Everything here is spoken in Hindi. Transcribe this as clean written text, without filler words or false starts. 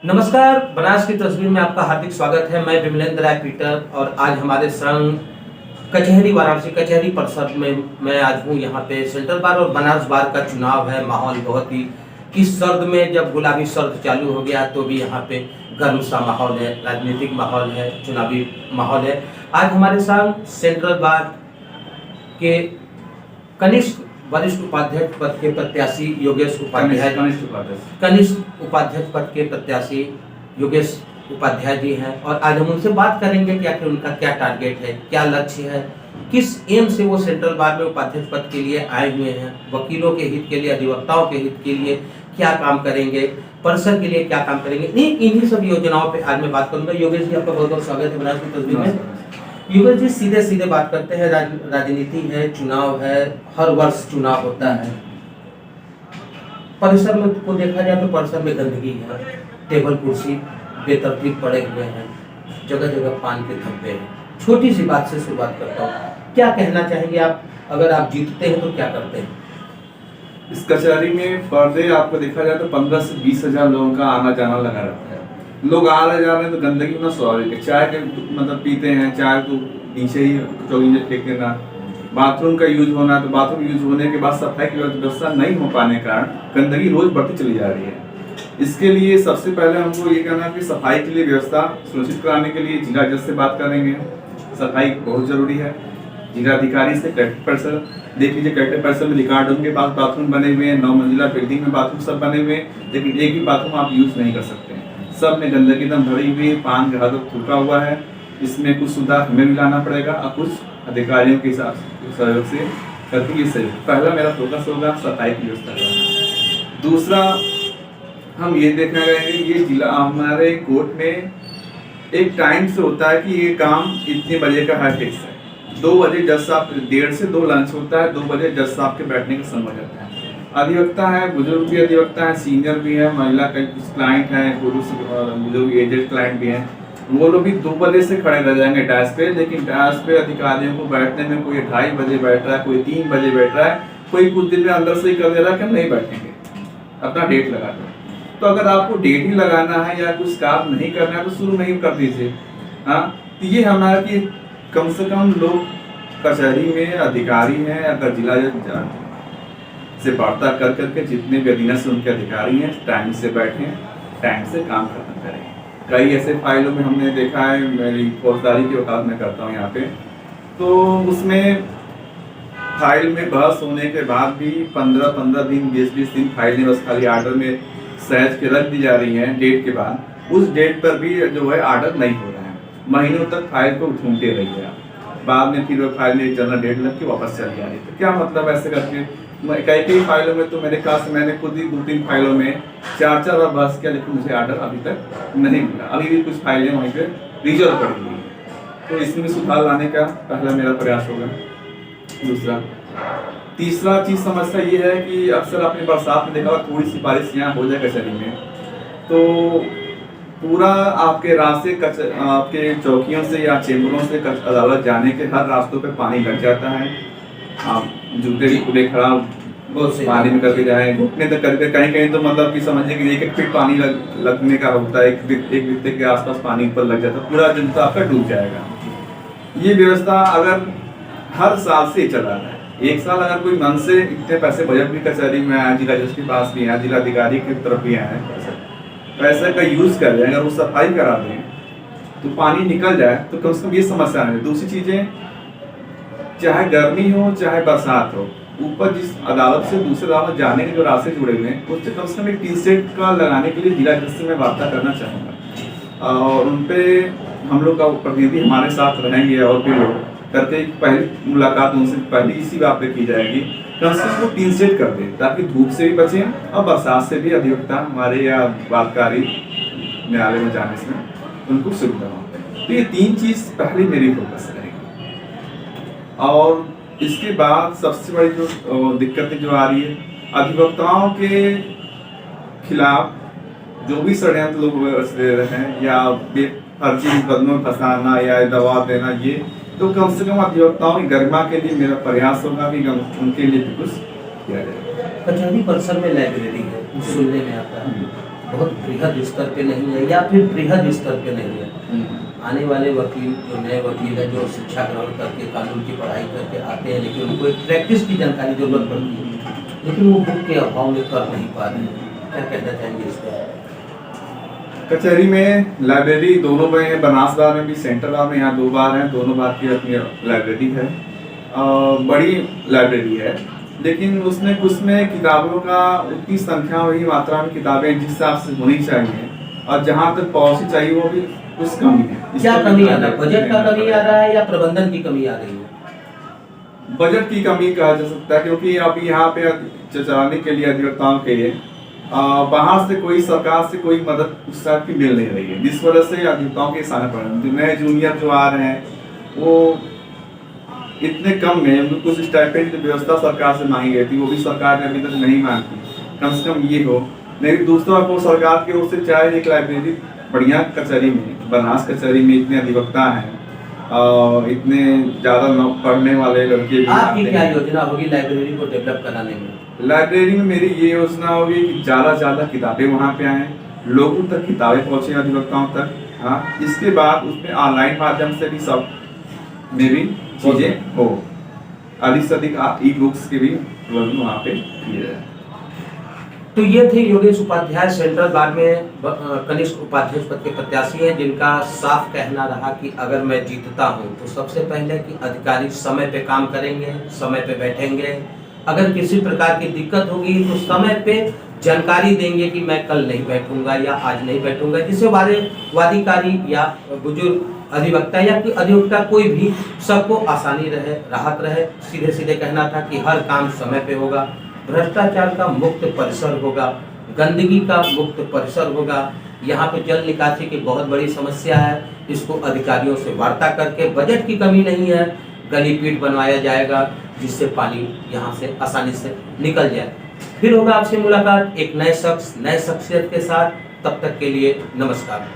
नमस्कार, बनास की तस्वीर में आपका हार्दिक स्वागत है। मैं विमलेंद्र राय पीटर और आज हमारे संग कचहरी वाराणसी कचहरी परिषद में मैं आज हूँ। यहाँ पे सेंट्रल बार और बनास बार का चुनाव है। माहौल बहुत ही इस सर्द में, जब गुलाबी सर्द चालू हो गया तो भी यहाँ पे गर्म सा माहौल है, राजनीतिक माहौल है, चुनावी माहौल है। आज हमारे संग सेंट्रल बार के कनिष्ठ वरिष्ठ उपाध्यक्ष पद के प्रत्याशी योगेश उपाध्याय कनिष्ठ उपाध्यक्ष पद के प्रत्याशी योगेश उपाध्याय जी हैं और आज हम उनसे बात करेंगे कि आखिर उनका क्या टारगेट है, क्या लक्ष्य है, किस एम से वो सेंट्रल बार में उपाध्यक्ष पद के लिए आए हुए हैं, वकीलों के हित के लिए, अधिवक्ताओं के हित के लिए क्या काम करेंगे, परिषद के लिए क्या काम करेंगे। इन्हीं सब योजनाओं पे आज मैं बात करूंगा। योगेश जी, आपका बहुत बहुत स्वागत है बनास की तस्वीर में। योगेश जी, सीधे सीधे बात करते हैं। राजनीति है, चुनाव है, हर वर्ष चुनाव होता है। परिसर में को देखा जाए तो परिसर में गंदगी है, टेबल कुर्सी बेतरतीब पड़े हुए हैं, जगह जगह पान के धब्बे हैं। छोटी सी बात से शुरुआत करता हूँ, क्या कहना चाहेंगे आप? अगर आप जीतते हैं तो क्या करते हैं? इस कचहरी में पर डे आपको देखा जाए तो 15 से 20 हजार लोगों का आना जाना लगा रहता है। लोग आ रहे जा रहे हैं तो गंदगी होना स्वाभाविक है। चाय के मतलब पीते हैं, चाय तो नीचे ही चौकी फेंक देना, बाथरूम का यूज होना तो बाथरूम यूज होने के बाद सफाई की व्यवस्था नहीं हो पाने के कारण गंदगी रोज बढ़ती चली जा रही है। इसके लिए सबसे पहले हमको ये कहना कि सफाई के लिए व्यवस्था सुनिश्चित कराने के लिए जिला जज से बात करेंगे। सफाई बहुत जरूरी है। जिलाधिकारी से कलेक्टर परिसर देख लीजिए, कलेक्टर परिसर में रिकॉर्ड होंगे बाथरूम बने हुए हैं, 9 मंजिला बिल्डिंग में बाथरूम सब बने हुए हैं, लेकिन एक भी बाथरूम आप यूज नहीं कर सकते हैं। सब में गंदगी एकदम भरी हुई है, पान का हाथ थूका हुआ है। इसमें कुछ सुधार हमें भी लाना पड़ेगा और कुछ अधिकारियों के हिसाब सहयोग से करके ये सही। पहला मेरा फोकस होगा सफाई की व्यवस्था का। दूसरा, हम ये देखना रहेंगे, ये जिला हमारे कोर्ट में एक टाइम से होता है कि ये काम इतने बजे का है फिक्स है। 2 बजे जज साहब 1:30 से 2 लंच होता है, 2 बजे जज साहब के बैठने का समय हो जाता है। अधिवक्ता है, बुजुर्ग भी अधिवक्ता है, सीनियर भी है, महिला का कुछ क्लाइंट है, पुरुष बुजुर्ग एजेड क्लाइंट भी हैं। वो लोग भी 2 बजे से खड़े रह जाएंगे डैश पे, लेकिन डैश पे अधिकारियों को बैठने में कोई 2:30 बजे बैठ रहा है, कोई 3 बजे बैठ रहा है, कोई कुछ दिन में अंदर से ही कर दे रहा है कि हम नहीं बैठेंगे, अपना डेट लगा दो। तो अगर आपको डेट ही लगाना है या कुछ काम नहीं करना है तो शुरू नहीं कर दीजिए। हाँ, तो ये हमारा कि कम से कम लोग कचहरी में अधिकारी हैं, अगर जिला से वार्ता कर करके जितने भी अधीनस्थ उनके अधिकारी हैं टाइम से बैठें, टाइम से काम खत्म करें। कई ऐसे फाइलों में हमने देखा है, मेरी फौजदारी की वकालत में करता हूँ यहाँ पे, तो उसमें फाइल में बहस होने के बाद भी 15-15 दिन 20-20 दिन फाइलें बस खाली आर्डर में सहज के रख दी जा रही हैं डेट के बाद। उस डेट पर भी जो है आर्डर नहीं हो रहा है, महीनों तक फाइल को ढूंढते रहिए आप, बाद में फिर फाइल में जनरल डेट लग के वापस चली आ रही। तो क्या मतलब ऐसे करके कई फाइलों में तो मैंने कहा, मैंने खुद ही 2-3 फाइलों में 4-4 बार बहस किया, लेकिन मुझे आर्डर अभी तक नहीं मिला। अभी भी कुछ फाइलें वहीं पे रिजर्व पड़ी हुई हैं। तो इसमें सुधार लाने का पहला मेरा प्रयास होगा। दूसरा, तीसरा चीज समस्या ये है कि अक्सर आपने बरसात में देखा थोड़ी सी बारिश यहाँ हो जाए कचहरी में तो पूरा आपके रास्ते आपके चौकियों से या चेंबरों से अदालत जाने के हर रास्तों पे पानी लग जाता है। आप जूते भी पूरे खराब पानी में करके जाए, घुटने तक करके, कहीं कहीं तो मतलब कि समझिए कि 1-1 फीट पानी लगने का होता है, एक बित्ते के आसपास पानी ऊपर लग जाता है, पूरा जूता आपका डूब जाएगा। ये व्यवस्था अगर हर साल से चला रहा है, एक साल अगर कोई मन से इतने पैसे बजट भी कचहरी में आया, जिला जज के पास भी आया, जिला अधिकारी की तरफ भी आए, पैसे का यूज कर लें, अगर वो सफाई करा दें तो पानी निकल जाए तो कम से कम ये समस्या नहीं। दूसरी चीजें, चाहे गर्मी हो चाहे बरसात हो, ऊपर जिस अदालत से दूसरे अदालत जाने के जो रास्ते जुड़े हुए हैं उससे कम से कम एक टीन सेट का लगाने के लिए जिला जज से मैं वार्ता करना चाहूँगा और उन पे हम लोग का प्रतिनिधि हमारे साथ रहेंगे और भी लोग करके पहली मुलाकात उनसे पहले इसी बात पे की जाएगी, कम से कम टीन सेट कर दें ताकि धूप से भी बचें और बरसात से भी अधिवक्ता हमारे या वादकारी न्यायालय में जाने से उनको सुविधा हो। तो ये 3 चीज पहले मेरी फोकस रहेगी। और इसके बाद सबसे बड़ी जो दिक्कतें जो आ रही है, अधिवक्ताओं के खिलाफ जो भी षड्यंत्र लोग रच दे रहे हैं या फर्जी मुकदमों में फंसाना या दबाव देना, ये तो कम से कम अधिवक्ताओं की गरिमा के लिए मेरा प्रयास होगा कि उनके लिए भी कुछ किया जाए। कचहरी परिसर में लाइब्रेरी है, सुनने में आता है, बहुत बृहद स्तर पे नहीं है या फिर बृहद स्तर पे नहीं है। आने वाले वकील जो नए वकील है जो शिक्षा ग्रहण करके कानून की पढ़ाई करके आते हैं, लेकिन उनको एक प्रैक्टिस की जानकारी जरूरत पड़ती है, लेकिन वो बुक के अभाव में कर नहीं पा रहे हैं। क्या कहना चाहेंगे इस पर? कचहरी में लाइब्रेरी दोनों में है, बनास बार में भी, सेंट्रल बार में, यहाँ 2 बार हैं, दोनों बार की अपनी लाइब्रेरी है। बड़ी लाइब्रेरी है, लेकिन उसमें किताबों का उतनी संख्या, वही मात्रा में किताबें जिस हिसाब से होनी चाहिए और जहाँ तक पॉलिसी चाहिए वो भी कुछ कमी है। क्या कमी आ रहा है? बजट का कमी आ रहा है या प्रबंधन की कमी आ रही है? बजट की कमी कहा जा सकता है, क्योंकि अभी यहाँ पे चलाने के लिए अधिवक्ताओं के लिए बाहर से कोई, सरकार से कोई मदद उस टाइप की मिल नहीं रही है, जिस वजह से अधिवक्ताओं के सामने पड़ रहे हैं। नए जूनियर जो आ रहे हैं वो इतने कम में, उनको कुछ स्टाइपेंड की व्यवस्था सरकार से मांगी गई थी, वो भी सरकार ने अभी तक नहीं मांगी। कम से कम ये हो। नहीं दूसरा को सरकार की ओर से चाहे एक लाइब्रेरी बढ़िया कचहरी में, बनास कचहरी में इतने अधिवक्ता हैं, इतने ज़्यादा पढ़ने वाले लड़के भी। आपकी क्या योजना होगी लाइब्रेरी को डेवलप कराने में? लाइब्रेरी में मेरी ये योजना होगी कि ज़्यादा से ज़्यादा किताबें वहाँ पे आएँ, लोगों तक किताबें पहुँचे, अधिवक्ताओं तक। हाँ, इसके बाद उसमें ऑनलाइन माध्यम से भी सब में भी चीज़ें हो, अधिक से अधिक ई बुक्स के भी वहाँ पे किए जाए। तो ये थे योगेश उपाध्याय, सेंट्रल बार में कनिष्ठ उपाध्यक्ष पद के प्रत्याशी हैं, जिनका साफ कहना रहा कि अगर मैं जीतता हूं तो सबसे पहले कि अधिकारी समय पे काम करेंगे, समय पे बैठेंगे, अगर किसी प्रकार की दिक्कत होगी तो समय पे जानकारी देंगे कि मैं कल नहीं बैठूंगा या आज नहीं बैठूंगा, जिससे वादिकारी या बुजुर्ग अधिवक्ता या अधिवक्ता कोई भी, सबको आसानी रहे, राहत रहे। सीधे सीधे कहना था कि हर काम समय पे होगा, भ्रष्टाचार का मुक्त परिसर होगा, गंदगी का मुक्त परिसर होगा। यहाँ पे जल निकासी की बहुत बड़ी समस्या है, इसको अधिकारियों से वार्ता करके, बजट की कमी नहीं है, गली पीट बनवाया जाएगा जिससे पानी यहाँ से आसानी से निकल जाए। फिर होगा आपसे मुलाकात एक नए शख्स, नए शख्सियत के साथ। तब तक के लिए नमस्कार।